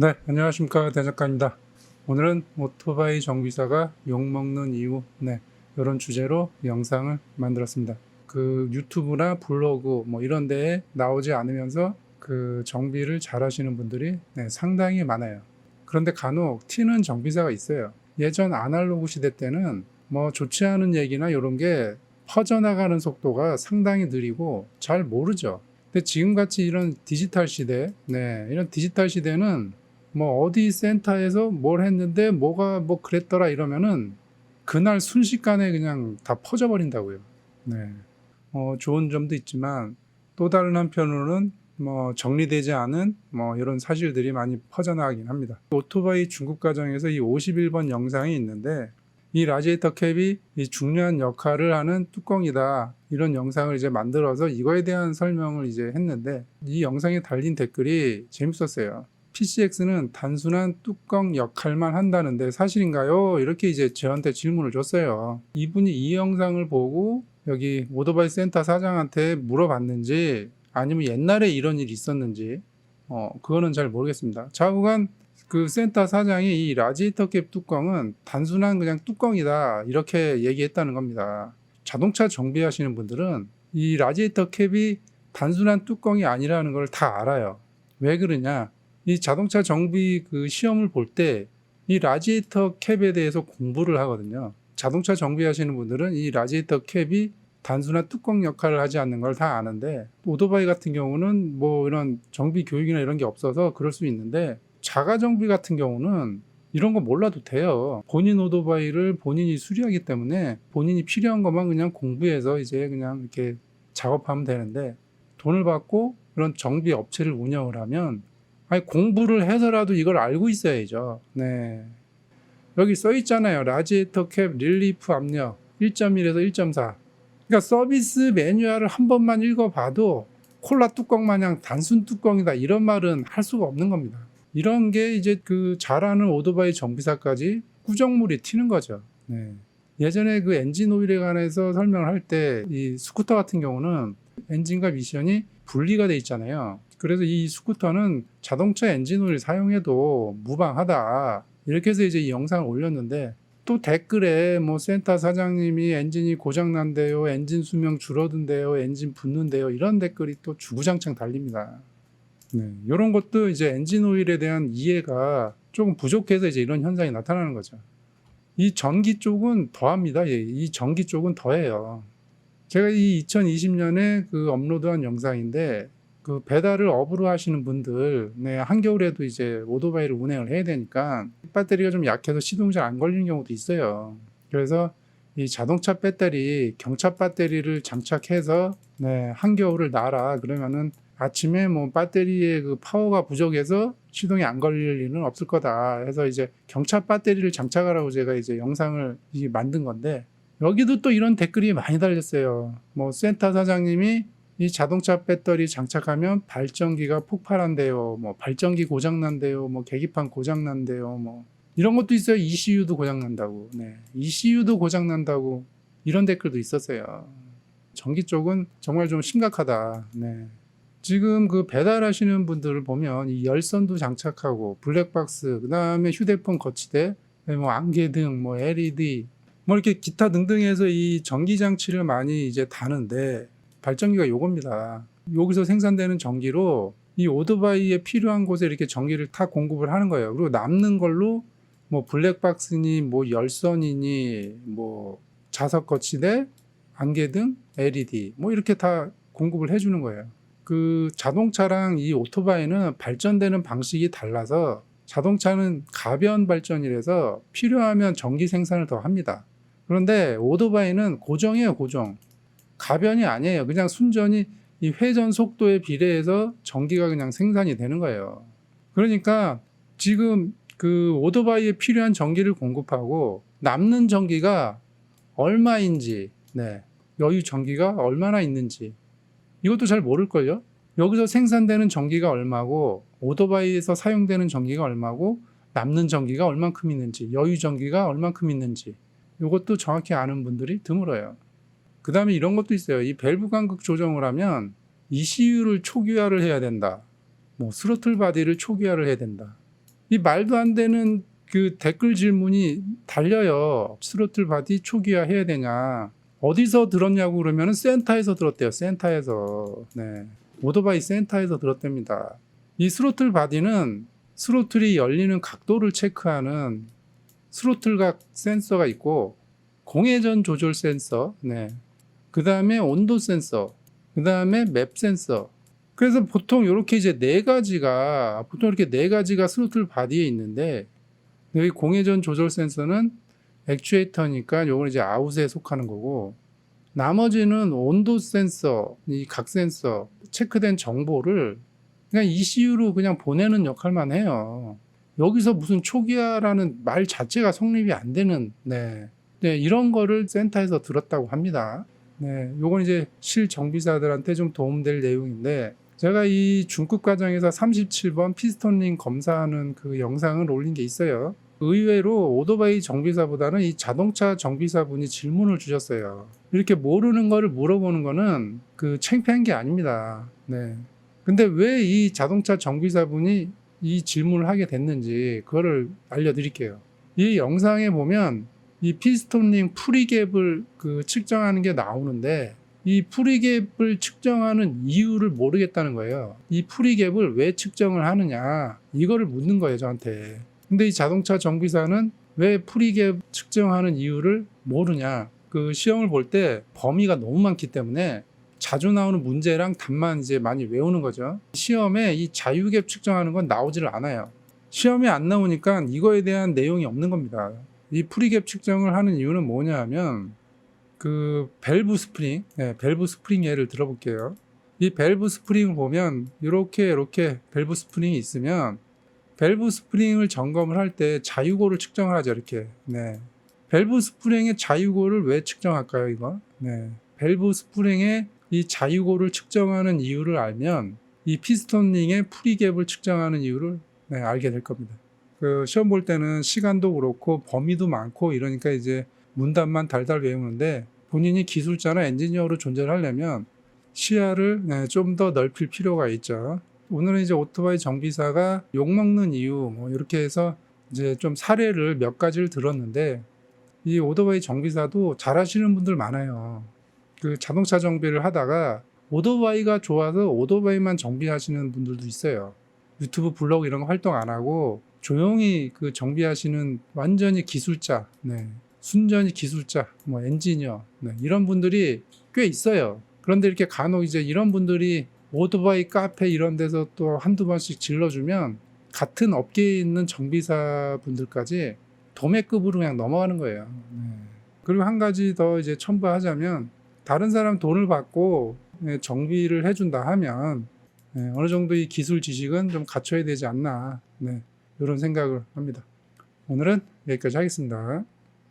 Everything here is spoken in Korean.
네, 안녕하십니까, 대작가입니다. 오늘은 오토바이 정비사가 욕먹는 이유, 이런 주제로 영상을 만들었습니다. 그 유튜브나 블로그 이런 데에 나오지 않으면서 그 정비를 잘 하시는 분들이 상당히 많아요. 그런데 간혹 튀는 정비사가 있어요. 예전 아날로그 시대 때는 좋지 않은 얘기나 이런 게 퍼져나가는 속도가 상당히 느리고 잘 모르죠. 근데 지금같이 이런 디지털 시대, 이런 디지털 시대는 어디 센터에서 뭘 했는데 뭐가 그랬더라 이러면은 그날 순식간에 그냥 다 퍼져버린다고요. 네. 좋은 점도 있지만 또 다른 한편으로는 정리되지 않은 이런 사실들이 많이 퍼져나가긴 합니다. 오토바이 중국 과정에서 이 51번 영상이 있는데 이 라지에이터 캡이 이 중요한 역할을 하는 뚜껑이다. 이런 영상을 이제 만들어서 이거에 대한 설명을 이제 했는데 이 영상에 달린 댓글이 재밌었어요. PCX는 단순한 뚜껑 역할만 한다는데 사실인가요? 이렇게 이제 저한테 질문을 줬어요. 이분이 이 영상을 보고 여기 오토바이 센터 사장한테 물어봤는지 아니면 옛날에 이런 일이 있었는지 그거는 잘 모르겠습니다. 좌우간 그 센터 사장이 이 라지에이터 캡 뚜껑은 단순한 그냥 뚜껑이다 이렇게 얘기했다는 겁니다. 자동차 정비하시는 분들은 이 라지에이터 캡이 단순한 뚜껑이 아니라는 걸 다 알아요. 왜 그러냐? 이 자동차 정비 그 시험을 볼 때 이 라지에이터 캡에 대해서 공부를 하거든요. 자동차 정비하시는 분들은 이 라지에이터 캡이 단순한 뚜껑 역할을 하지 않는 걸 다 아는데 오토바이 같은 경우는 이런 정비 교육이나 이런 게 없어서 그럴 수 있는데 자가 정비 같은 경우는 이런 거 몰라도 돼요. 본인 오토바이를 본인이 수리하기 때문에 본인이 필요한 것만 그냥 공부해서 이제 그냥 이렇게 작업하면 되는데 돈을 받고 그런 정비 업체를 운영을 하면 공부를 해서라도 이걸 알고 있어야죠. 네. 여기 써 있잖아요. 라지에이터 캡 릴리프 압력 1.1에서 1.4. 그러니까 서비스 매뉴얼을 한 번만 읽어봐도 콜라 뚜껑 마냥 단순 뚜껑이다 이런 말은 할 수가 없는 겁니다. 이런 게 이제 그 잘하는 오토바이 정비사까지 꾸정물이 튀는 거죠. 네. 예전에 그 엔진 오일에 관해서 설명을 할 때 이 스쿠터 같은 경우는 엔진과 미션이 분리가 돼 있잖아요. 그래서 이 스쿠터는 자동차 엔진 오일 사용해도 무방하다. 이렇게 해서 이제 이 영상을 올렸는데 또 댓글에 센터 사장님이 엔진이 고장난대요, 엔진 수명 줄어든대요, 엔진 붙는데요, 이런 댓글이 또 주구장창 달립니다. 네, 이런 것도 이제 엔진 오일에 대한 이해가 조금 부족해서 이제 이런 현상이 나타나는 거죠. 이 전기 쪽은 더합니다. 이 전기 쪽은 더해요. 제가 이 2020년에 그 업로드한 영상인데 그 배달을 업으로 하시는 분들, 한겨울에도 이제 오토바이를 운행을 해야 되니까 배터리가 좀 약해서 시동이 잘 안 걸리는 경우도 있어요. 그래서 이 자동차 배터리, 경차 배터리를 장착해서 한겨울을 놔라 그러면은 아침에 배터리의 그 파워가 부족해서 시동이 안 걸릴 일은 없을 거다 해서 이제 경차 배터리를 장착하라고 제가 이제 영상을 만든 건데 여기도 또 이런 댓글이 많이 달렸어요. 센터 사장님이 이 자동차 배터리 장착하면 발전기가 폭발한대요. 발전기 고장난대요. 계기판 고장난대요. 이런 것도 있어요. ECU도 고장난다고. ECU도 고장난다고. 이런 댓글도 있었어요. 전기 쪽은 정말 좀 심각하다. 지금 그 배달하시는 분들을 보면 이 열선도 장착하고 블랙박스, 그 다음에 휴대폰 거치대, 안개등, LED, 이렇게 기타 등등해서 이 전기 장치를 많이 이제 다는데 발전기가 요겁니다. 여기서 생산되는 전기로 이 오토바이에 필요한 곳에 이렇게 전기를 다 공급을 하는 거예요. 그리고 남는 걸로 블랙박스니 열선이니 자석 거치대, 안개등, LED 이렇게 다 공급을 해주는 거예요. 그 자동차랑 이 오토바이는 발전되는 방식이 달라서 자동차는 가변 발전이라서 필요하면 전기 생산을 더 합니다. 그런데 오토바이는 고정이에요, 고정. 가변이 아니에요. 그냥 순전히 이 회전 속도에 비례해서 전기가 그냥 생산이 되는 거예요. 그러니까 지금 그 오토바이에 필요한 전기를 공급하고 남는 전기가 얼마인지, 여유 전기가 얼마나 있는지 이것도 잘 모를걸요. 여기서 생산되는 전기가 얼마고 오토바이에서 사용되는 전기가 얼마고 남는 전기가 얼만큼 있는지, 여유 전기가 얼만큼 있는지 이것도 정확히 아는 분들이 드물어요. 그 다음에 이런 것도 있어요. 이 밸브 간극 조정을 하면 ECU를 초기화를 해야 된다. 스로틀 바디를 초기화를 해야 된다. 이 말도 안 되는 그 댓글 질문이 달려요. 스로틀 바디 초기화 해야 되냐. 어디서 들었냐고 그러면은 센터에서 들었대요. 센터에서. 네. 오토바이 센터에서 들었답니다. 이 스로틀 바디는 스로틀이 열리는 각도를 체크하는 스로틀각 센서가 있고, 공회전 조절 센서, 네. 그 다음에 온도 센서, 그 다음에 맵 센서. 그래서 보통 이렇게 이제 보통 이렇게 네 가지가 스로틀 바디에 있는데, 여기 공회전 조절 센서는 액추에이터니까 요건 이제 아웃에 속하는 거고, 나머지는 온도 센서, 이 각 센서, 체크된 정보를 그냥 ECU로 그냥 보내는 역할만 해요. 여기서 무슨 초기화라는 말 자체가 성립이 안 되는, 네, 이런 거를 센터에서 들었다고 합니다. 네, 요건 이제 실정비사들한테 좀 도움될 내용인데, 제가 이 중급 과정에서 37번 피스톤링 검사하는 그 영상을 올린 게 있어요. 의외로 오토바이 정비사보다는 이 자동차 정비사분이 질문을 주셨어요. 이렇게 모르는 거를 물어보는 거는 그 창피한 게 아닙니다. 네. 근데 왜 이 자동차 정비사분이 이 질문을 하게 됐는지 그거를 알려드릴게요. 이 영상에 보면 이 피스톤링 프리갭을 그 측정하는 게 나오는데, 이 프리갭을 측정하는 이유를 모르겠다는 거예요. 이 프리갭을 왜 측정을 하느냐, 이거를 묻는 거예요, 저한테. 근데 이 자동차 정비사는 왜 프리갭 측정하는 이유를 모르냐. 그 시험을 볼 때 범위가 너무 많기 때문에 자주 나오는 문제랑 답만 이제 많이 외우는 거죠. 시험에 이 자유갭 측정하는 건 나오지를 않아요. 시험에 안 나오니까 이거에 대한 내용이 없는 겁니다. 이 프리갭 측정을 하는 이유는 뭐냐 하면, 그 밸브 스프링, 밸브 스프링 예를 들어볼게요. 이 밸브 스프링을 보면 이렇게 밸브 스프링이 있으면, 밸브 스프링을 점검을 할 때 자유고를 측정을 하죠. 이렇게. 네. 밸브 스프링의 자유고를 왜 측정할까요, 이거? 네. 밸브 스프링의 이 자유고를 측정하는 이유를 알면 이 피스톤링의 프리갭을 측정하는 이유를 알게 될 겁니다. 그 시험 볼 때는 시간도 그렇고 범위도 많고 이러니까 이제 문답만 달달 외우는데, 본인이 기술자나 엔지니어로 존재를 하려면 시야를 좀 더 넓힐 필요가 있죠. 오늘은 이제 오토바이 정비사가 욕먹는 이유 뭐 이렇게 해서 이제 좀 사례를 몇 가지를 들었는데, 이 오토바이 정비사도 잘하시는 분들 많아요. 그 자동차 정비를 하다가 오토바이가 좋아서 오토바이만 정비하시는 분들도 있어요. 유튜브 블로그 이런 거 활동 안 하고 조용히 그 정비하시는 완전히 기술자, 순전히 기술자, 뭐 엔지니어, 이런 분들이 꽤 있어요. 그런데 이렇게 간혹 이제 이런 분들이 오토바이 카페 이런 데서 또 한두 번씩 질러주면 같은 업계에 있는 정비사 분들까지 도매급으로 그냥 넘어가는 거예요. 그리고 한 가지 더 이제 첨부하자면, 다른 사람 돈을 받고 정비를 해준다 하면 어느 정도 이 기술 지식은 좀 갖춰야 되지 않나, 이런 생각을 합니다. 오늘은 여기까지 하겠습니다.